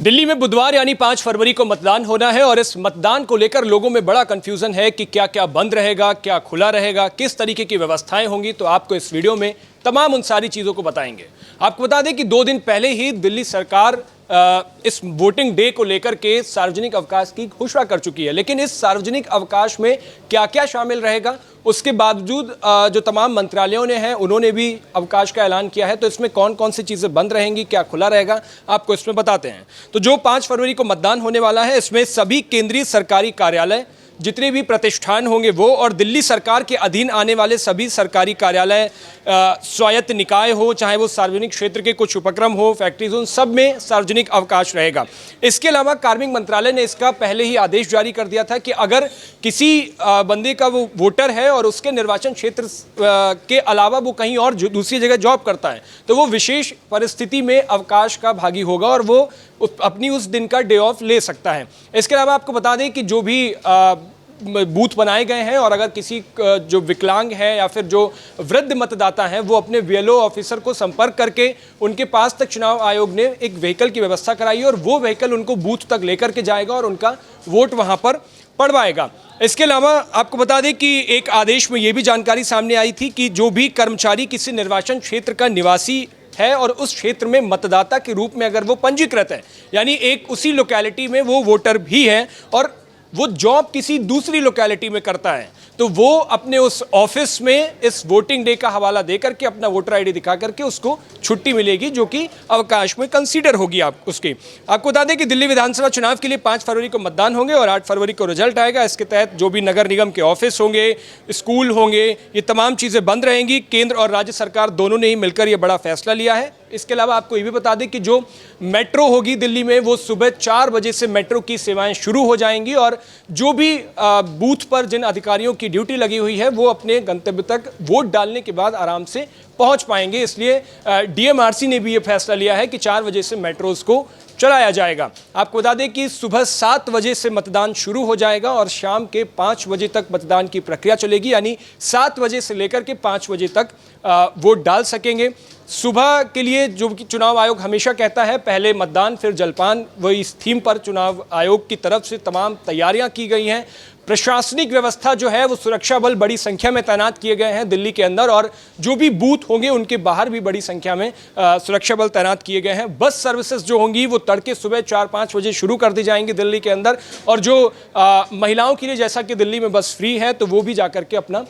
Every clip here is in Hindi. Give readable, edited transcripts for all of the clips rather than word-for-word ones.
दिल्ली में बुधवार यानी 5 फरवरी को मतदान होना है और इस मतदान को लेकर लोगों में बड़ा कंफ्यूजन है कि क्या क्या बंद रहेगा, क्या खुला रहेगा, किस तरीके की व्यवस्थाएं होंगी। तो आपको इस वीडियो में तमाम उन सारी चीज़ों को बताएंगे। आपको बता दें कि 2 दिन पहले ही दिल्ली सरकार इस वोटिंग डे को लेकर के सार्वजनिक अवकाश की घोषणा कर चुकी है, लेकिन इस सार्वजनिक अवकाश में क्या क्या शामिल रहेगा, उसके बावजूद जो तमाम मंत्रालयों ने हैं उन्होंने भी अवकाश का ऐलान किया है। तो इसमें कौन कौन सी चीज़ें बंद रहेंगी, क्या खुला रहेगा, आपको इसमें बताते हैं। तो जो 5 फरवरी को मतदान होने वाला है, इसमें सभी केंद्रीय सरकारी कार्यालय, जितने भी प्रतिष्ठान होंगे वो, और दिल्ली सरकार के अधीन आने वाले सभी सरकारी कार्यालय, स्वायत्त निकाय हो, चाहे वो सार्वजनिक क्षेत्र के कुछ उपक्रम हो, फैक्ट्रीज, उन सब में सार्वजनिक अवकाश रहेगा। इसके अलावा कार्मिक मंत्रालय ने इसका पहले ही आदेश जारी कर दिया था कि अगर किसी बंदे का वो वोटर है और उसके निर्वाचन क्षेत्र के अलावा वो कहीं और दूसरी जगह जॉब करता है, तो वो विशेष परिस्थिति में अवकाश का भागी होगा और वो अपनी उस दिन का डे ऑफ ले सकता है। इसके अलावा आपको बता दें कि जो भी बूथ बनाए गए हैं, और अगर किसी जो विकलांग है या फिर जो वृद्ध मतदाता हैं वो अपने वीएलओ ऑफिसर को संपर्क करके उनके पास तक चुनाव आयोग ने एक व्हीकल की व्यवस्था कराई है और वो व्हीकल उनको बूथ तक लेकर के जाएगा और उनका वोट वहां पर पड़वाएगा। इसके अलावा आपको बता दें कि एक आदेश में ये भी जानकारी सामने आई थी कि जो भी कर्मचारी किसी निर्वाचन क्षेत्र का निवासी है और उस क्षेत्र में मतदाता के रूप में अगर वो पंजीकृत है, यानी एक उसी लोकेलिटी में वो वोटर भी है और वो जॉब किसी दूसरी लोकेलिटी में करता है, तो वो अपने उस ऑफिस में इस वोटिंग डे का हवाला दे करके अपना वोटर आईडी दिखा करके उसको छुट्टी मिलेगी, जो कि अवकाश में कंसीडर होगी उसकी। आपको बता दें कि दिल्ली विधानसभा चुनाव के लिए 5 फरवरी को मतदान होंगे और 8 फरवरी को रिजल्ट आएगा। इसके तहत जो भी नगर निगम के ऑफिस होंगे, स्कूल होंगे, ये तमाम चीज़ें बंद रहेंगी। केंद्र और राज्य सरकार दोनों ने ही मिलकर ये बड़ा फैसला लिया है। इसके अलावा आपको ये भी बता दें कि जो मेट्रो होगी दिल्ली में, वो सुबह 4 बजे से मेट्रो की सेवाएं शुरू हो जाएंगी और जो भी बूथ पर जिन अधिकारियों की ड्यूटी लगी हुई है वो अपने गंतव्य तक वोट डालने के बाद आराम से पहुंच पाएंगे। इसलिए डीएमआरसी ने भी ये फैसला लिया है कि 4 बजे से मेट्रोज को चलाया जाएगा। आपको बता दें कि सुबह 7 बजे से मतदान शुरू हो जाएगा और शाम के 5 बजे तक मतदान की प्रक्रिया चलेगी, यानी 7 बजे से लेकर के 5 बजे तक वोट डाल सकेंगे। सुबह के लिए जो कि चुनाव आयोग हमेशा कहता है पहले मतदान फिर जलपान, वही इस थीम पर चुनाव आयोग की तरफ से तमाम तैयारियां की गई हैं। प्रशासनिक व्यवस्था जो है वो सुरक्षा बल बड़ी संख्या में तैनात किए गए हैं दिल्ली के अंदर, और जो भी बूथ होंगे उनके बाहर भी बड़ी संख्या में सुरक्षा बल तैनात किए गए हैं। बस सर्विसेज जो होंगी वो तड़के सुबह 4-5 बजे शुरू कर दी जाएंगी दिल्ली के अंदर, और जो महिलाओं के लिए जैसा कि दिल्ली में बस फ्री है तो वो भी जाकर के अपना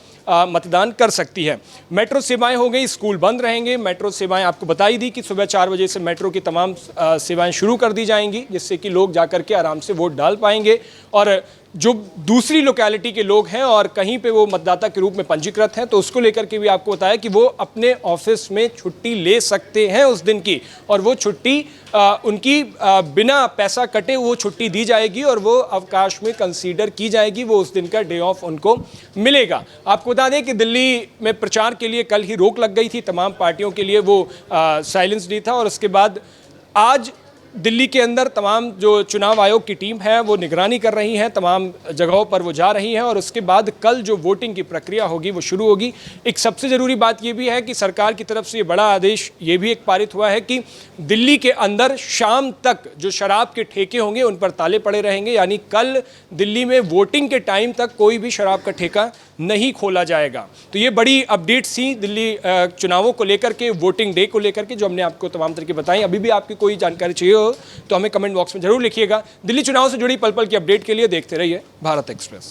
मतदान कर सकती है। मेट्रो सेवाएं हो गई, स्कूल बंद रहेंगे। मेट्रो सेवाएं आपको बताई दी कि सुबह 4 बजे से मेट्रो की तमाम सेवाएं शुरू कर दी जाएंगी, जिससे कि लोग जाकर के आराम से वोट डाल पाएंगे। और जो दूसरी लोकेलिटी के लोग हैं और कहीं पे वो मतदाता के रूप में पंजीकृत हैं, तो उसको लेकर के भी आपको बताया कि वो अपने ऑफिस में छुट्टी ले सकते हैं उस दिन की, और वो छुट्टी उनकी बिना पैसा कटे वो छुट्टी दी जाएगी और वो अवकाश में कंसीडर की जाएगी, वो उस दिन का डे ऑफ उनको मिलेगा। आपको बता दें कि दिल्ली में प्रचार के लिए कल ही रोक लग गई थी, तमाम पार्टियों के लिए वो साइलेंस डे था, और उसके बाद आज दिल्ली के अंदर तमाम जो चुनाव आयोग की टीम है वो निगरानी कर रही है, तमाम जगहों पर वो जा रही हैं, और उसके बाद कल जो वोटिंग की प्रक्रिया होगी वो शुरू होगी। एक सबसे ज़रूरी बात ये भी है कि सरकार की तरफ से ये बड़ा आदेश ये भी एक पारित हुआ है कि दिल्ली के अंदर शाम तक जो शराब के ठेके होंगे उन पर ताले पड़े रहेंगे, यानी कल दिल्ली में वोटिंग के टाइम तक कोई भी शराब का ठेका नहीं खोला जाएगा। तो ये बड़ी अपडेट्स थी दिल्ली चुनावों को लेकर के, वोटिंग डे को लेकर के, जो हमने आपको तमाम तरीके बताई। अभी भी आपकी कोई जानकारी चाहिए तो हमें कमेंट बॉक्स में जरूर लिखिएगा। दिल्ली चुनाव से जुड़ी पल पल की अपडेट के लिए देखते रहिए भारत एक्सप्रेस।